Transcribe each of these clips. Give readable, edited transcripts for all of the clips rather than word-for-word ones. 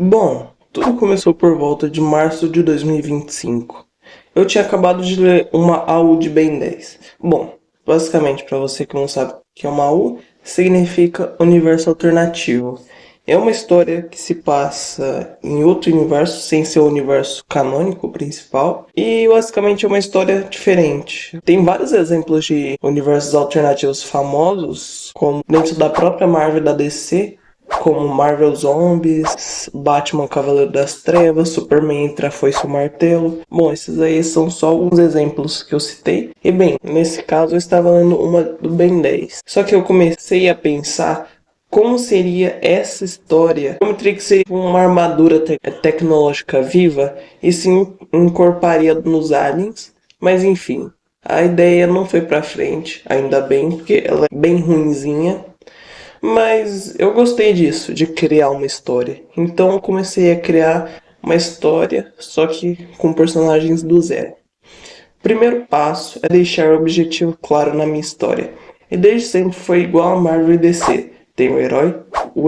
Bom, tudo começou por volta de março de 2025. Eu tinha acabado de ler uma AU de Ben 10. Bom, basicamente, para você que não sabe o que é uma AU, significa universo alternativo. É uma história que se passa em outro universo, sem ser o universo canônico principal, e basicamente é uma história diferente. Tem vários exemplos de universos alternativos famosos, como dentro da própria Marvel e da DC, como Marvel Zombies, Batman Cavaleiro das Trevas, Superman Entre a Foice e o Martelo. Bom, esses aí são só alguns exemplos que eu citei. E bem, nesse caso eu estava lendo uma do Ben 10. Só que eu comecei a pensar como seria essa história. Como teria que ser uma armadura tecnológica viva e se incorporaria nos aliens. Mas enfim, a ideia não foi pra frente, ainda bem, porque ela é bem ruinzinha. Mas eu gostei disso, de criar uma história. Então eu comecei a criar uma história, só que com personagens do zero. O primeiro passo é deixar o objetivo claro na minha história. E desde sempre foi igual a Marvel e DC. Tem o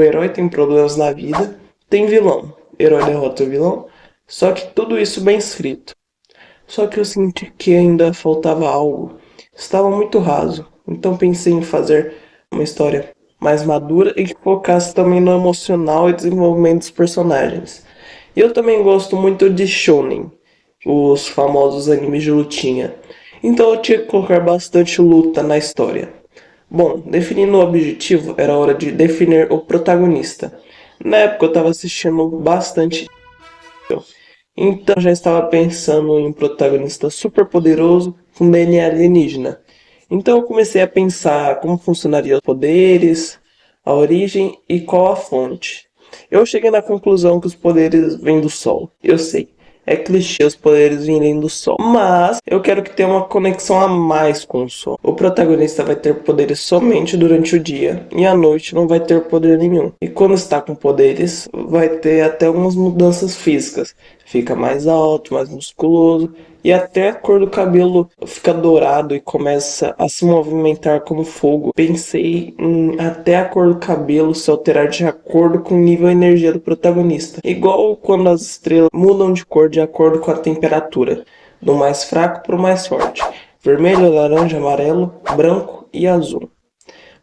herói tem problemas na vida, tem vilão, o herói derrota o vilão, só que tudo isso bem escrito. Só que eu senti que ainda faltava algo. Estava muito raso, então pensei em fazer uma história mais madura e que focasse também no emocional e desenvolvimento dos personagens. E eu também gosto muito de shonen, os famosos animes de lutinha. Então eu tinha que colocar bastante luta na história. Bom, definindo o objetivo, era hora de definir o protagonista. Na época eu estava assistindo bastante, então já estava pensando em um protagonista super poderoso com DNA alienígena. Então eu comecei a pensar como funcionariam os poderes, a origem e qual a fonte. Eu cheguei na conclusão que os poderes vêm do Sol. Eu sei, é clichê os poderes virem do Sol, mas eu quero que tenha uma conexão a mais com o Sol. O protagonista vai ter poderes somente durante o dia e à noite não vai ter poder nenhum. E quando está com poderes, vai ter até algumas mudanças físicas. Fica mais alto, mais musculoso e até a cor do cabelo fica dourado e começa a se movimentar como fogo. Pensei em até a cor do cabelo se alterar de acordo com o nível de energia do protagonista. Igual quando as estrelas mudam de cor de acordo com a temperatura, do mais fraco para o mais forte. Vermelho, laranja, amarelo, branco e azul.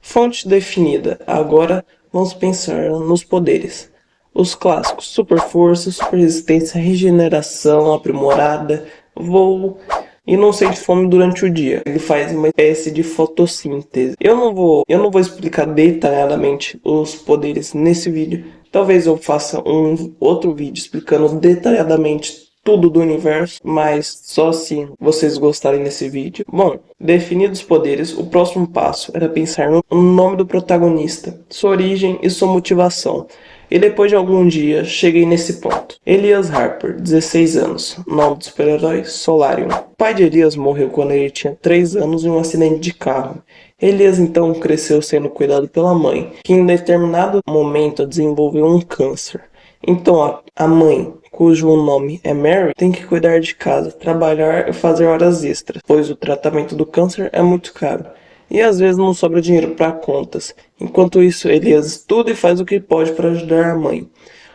Fonte definida. Agora vamos pensar nos poderes. Os clássicos: super força, super resistência, regeneração aprimorada, voo e não sente fome durante o dia. Ele faz uma espécie de fotossíntese. Eu não vou explicar detalhadamente os poderes nesse vídeo. Talvez eu faça um outro vídeo explicando detalhadamente tudo do universo, mas só se vocês gostarem desse vídeo. Bom, definidos os poderes, o próximo passo era pensar no nome do protagonista, sua origem e sua motivação. E depois de algum dia, cheguei nesse ponto. Elias Harper, 16 anos, nome do super-herói, Solarium. O pai de Elias morreu quando ele tinha 3 anos em um acidente de carro. Elias então cresceu sendo cuidado pela mãe, que em determinado momento desenvolveu um câncer. Então a mãe, cujo nome é Mary, tem que cuidar de casa, trabalhar e fazer horas extras, pois o tratamento do câncer é muito caro. E às vezes não sobra dinheiro para contas. Enquanto isso, Elias estuda e faz o que pode para ajudar a mãe.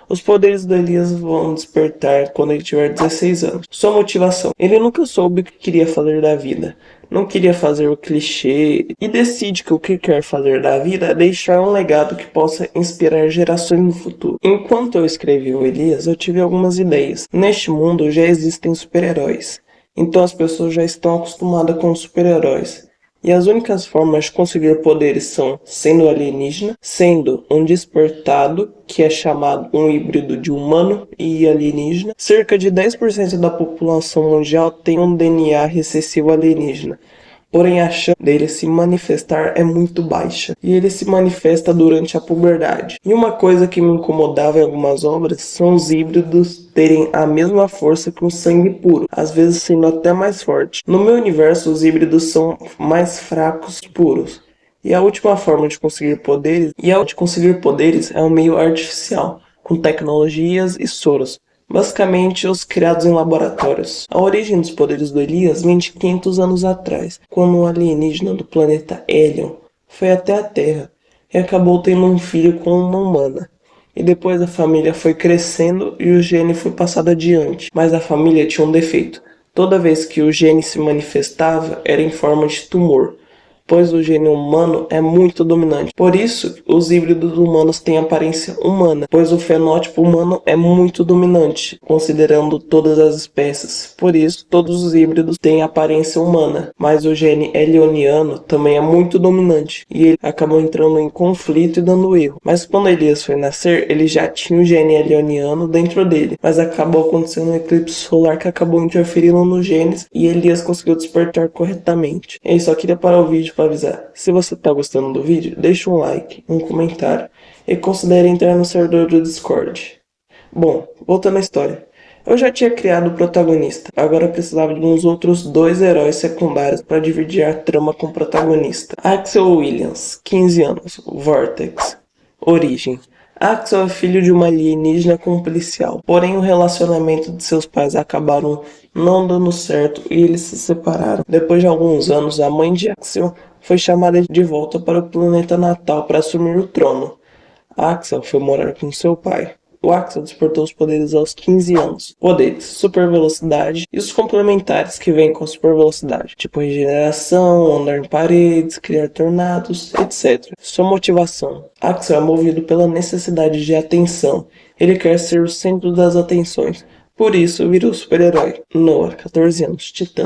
Os poderes do Elias vão despertar quando ele tiver 16 anos. Sua motivação: ele nunca soube o que queria fazer da vida. Não queria fazer o clichê e decide que o que quer fazer da vida é deixar um legado que possa inspirar gerações no futuro. Enquanto eu escrevi o Elias, eu tive algumas ideias. Neste mundo já existem super-heróis, então as pessoas já estão acostumadas com os super-heróis. E as únicas formas de conseguir poderes são sendo alienígena, sendo um despertado, que é chamado um híbrido de humano e alienígena. Cerca de 10% da população mundial tem um DNA recessivo alienígena. Porém, a chance dele se manifestar é muito baixa, e ele se manifesta durante a puberdade. E uma coisa que me incomodava em algumas obras são os híbridos terem a mesma força que um sangue puro, às vezes sendo até mais forte. No meu universo, os híbridos são mais fracos puros. E a última forma de conseguir poderes é um meio artificial, com tecnologias e soros. Basicamente, os criados em laboratórios. A origem dos poderes do Elias vem de 500 anos atrás, quando um alienígena do planeta Helion foi até a Terra e acabou tendo um filho com uma humana. E depois a família foi crescendo e o gene foi passado adiante. Mas a família tinha um defeito. Toda vez que o gene se manifestava, era em forma de tumor, pois o gene humano é muito dominante. Por isso, os híbridos humanos têm aparência humana, pois o fenótipo humano é muito dominante, considerando todas as espécies. Por isso, todos os híbridos têm aparência humana, mas o gene elioniano também é muito dominante, e ele acabou entrando em conflito e dando erro. Mas quando Elias foi nascer, ele já tinha o gene elioniano dentro dele, mas acabou acontecendo um eclipse solar que acabou interferindo nos genes e Elias conseguiu despertar corretamente. Eu só queria parar o vídeo para avisar. Se você tá gostando do vídeo, deixa um like, um comentário e considere entrar no servidor do Discord. Bom, voltando à história. Eu já tinha criado o protagonista, agora precisava de uns outros 2 heróis secundários para dividir a trama com o protagonista. Axel Williams, 15 anos, Vortex. Origem. Axel é filho de uma alienígena com um policial, porém o relacionamento de seus pais acabaram não dando certo e eles se separaram. Depois de alguns anos, a mãe de Axel foi chamada de volta para o planeta natal para assumir o trono. Axel foi morar com seu pai. O Axel despertou os poderes aos 15 anos. Poderes, super velocidade e os complementares que vêm com a super velocidade, tipo regeneração, andar em paredes, criar tornados, etc. Sua motivação. Axel é movido pela necessidade de atenção. Ele quer ser o centro das atenções. Por isso, virou super-herói. Noah, 14 anos, Titã.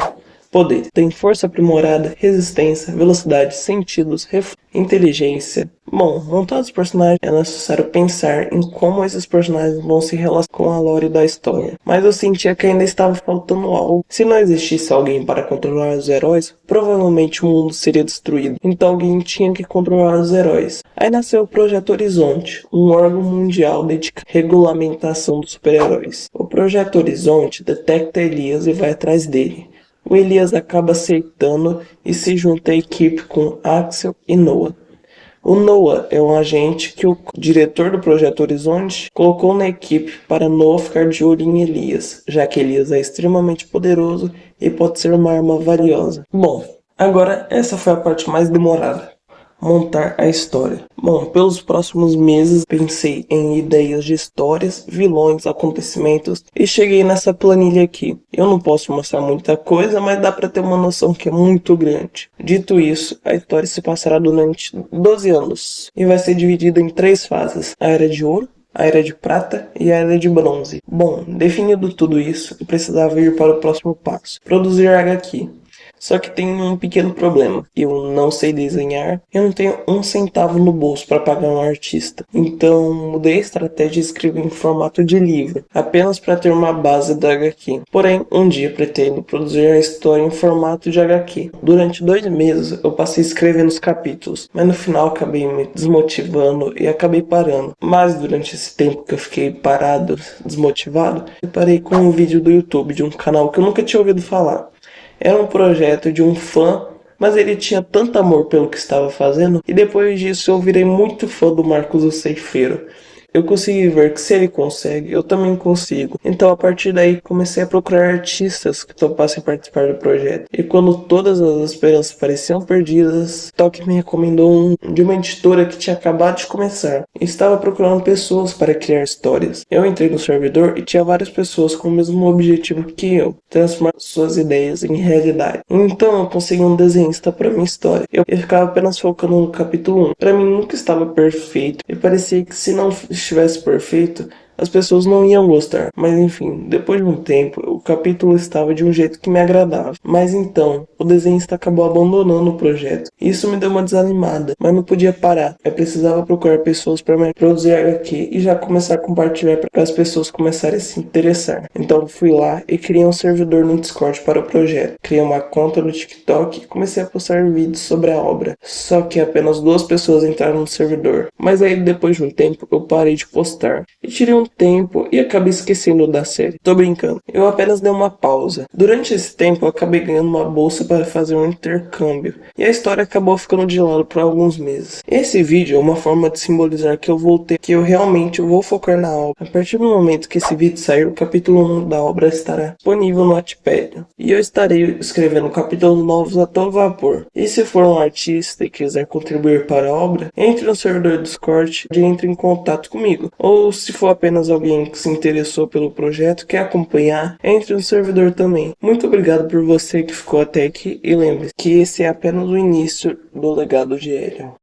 Poder. Tem força aprimorada, resistência, velocidade, sentidos, inteligência. Bom, montando os personagens é necessário pensar em como esses personagens vão se relacionar com a lore da história. Mas eu sentia que ainda estava faltando algo. Se não existisse alguém para controlar os heróis, provavelmente o mundo seria destruído. Então alguém tinha que controlar os heróis. Aí nasceu o Projeto Horizonte, um órgão mundial dedicado à regulamentação dos super-heróis. O Projeto Horizonte detecta Elias e vai atrás dele. O Elias acaba aceitando e se junta à equipe com Axel e Noah. O Noah é um agente que o diretor do Projeto Horizonte colocou na equipe para Noah ficar de olho em Elias, já que Elias é extremamente poderoso e pode ser uma arma valiosa. Bom, agora essa foi a parte mais demorada. Montar a história. Bom, pelos próximos meses pensei em ideias de histórias, vilões, acontecimentos e cheguei nessa planilha aqui. Eu não posso mostrar muita coisa, mas dá para ter uma noção que é muito grande. Dito isso, a história se passará durante 12 anos e vai ser dividida em 3 fases: a Era de Ouro, a Era de Prata e a Era de Bronze. Bom, definido tudo isso, eu precisava ir para o próximo passo: produzir HQ. Só que tem um pequeno problema. Eu não sei desenhar, eu não tenho um centavo no bolso para pagar um artista. Então mudei a estratégia e escrevi em formato de livro, apenas para ter uma base da HQ. Porém, um dia pretendo produzir a história em formato de HQ. Durante 2 meses eu passei escrevendo os capítulos, mas no final acabei me desmotivando e acabei parando. Mas durante esse tempo que eu fiquei parado, desmotivado, eu parei com um vídeo do YouTube de um canal que eu nunca tinha ouvido falar. Era um projeto de um fã, mas ele tinha tanto amor pelo que estava fazendo, e depois disso eu virei muito fã do Marcos o Ceifeiro. Eu consegui ver que se ele consegue, eu também consigo. Então a partir daí comecei a procurar artistas que topassem participar do projeto. E quando todas as esperanças pareciam perdidas, Toque me recomendou de uma editora que tinha acabado de começar. E estava procurando pessoas para criar histórias. Eu entrei no servidor e tinha várias pessoas com o mesmo objetivo que eu: transformar suas ideias em realidade. Então eu consegui um desenhista para minha história. Eu ficava apenas focando no capítulo 1. Para mim nunca estava perfeito e parecia que se não estivesse perfeito, as pessoas não iam gostar. Mas enfim, depois de um tempo, o capítulo estava de um jeito que me agradava. Mas então, o desenhista acabou abandonando o projeto. Isso me deu uma desanimada, mas não podia parar. Eu precisava procurar pessoas para me produzir HQ e já começar a compartilhar para as pessoas começarem a se interessar. Então fui lá e criei um servidor no Discord para o projeto. Criei uma conta no TikTok e comecei a postar vídeos sobre a obra. Só que apenas 2 pessoas entraram no servidor. Mas aí depois de um tempo eu parei de postar e tirei um tempo e acabei esquecendo da série. Tô brincando, eu apenas dei uma pausa. Durante esse tempo eu acabei ganhando uma bolsa para fazer um intercâmbio e a história acabou ficando de lado por alguns meses. Esse vídeo é uma forma de simbolizar que eu voltei, que eu realmente vou focar na obra. A partir do momento que esse vídeo sair, o capítulo 1 da obra estará disponível no Wattpad e eu estarei escrevendo capítulos novos a todo vapor. E se for um artista e quiser contribuir para a obra, entre no servidor Discord e entre em contato comigo. Ou se for apenas alguém que se interessou pelo projeto e quer acompanhar, entre no servidor também. Muito obrigado por você que ficou até aqui e lembre-se que esse é apenas o início do legado de Hélio.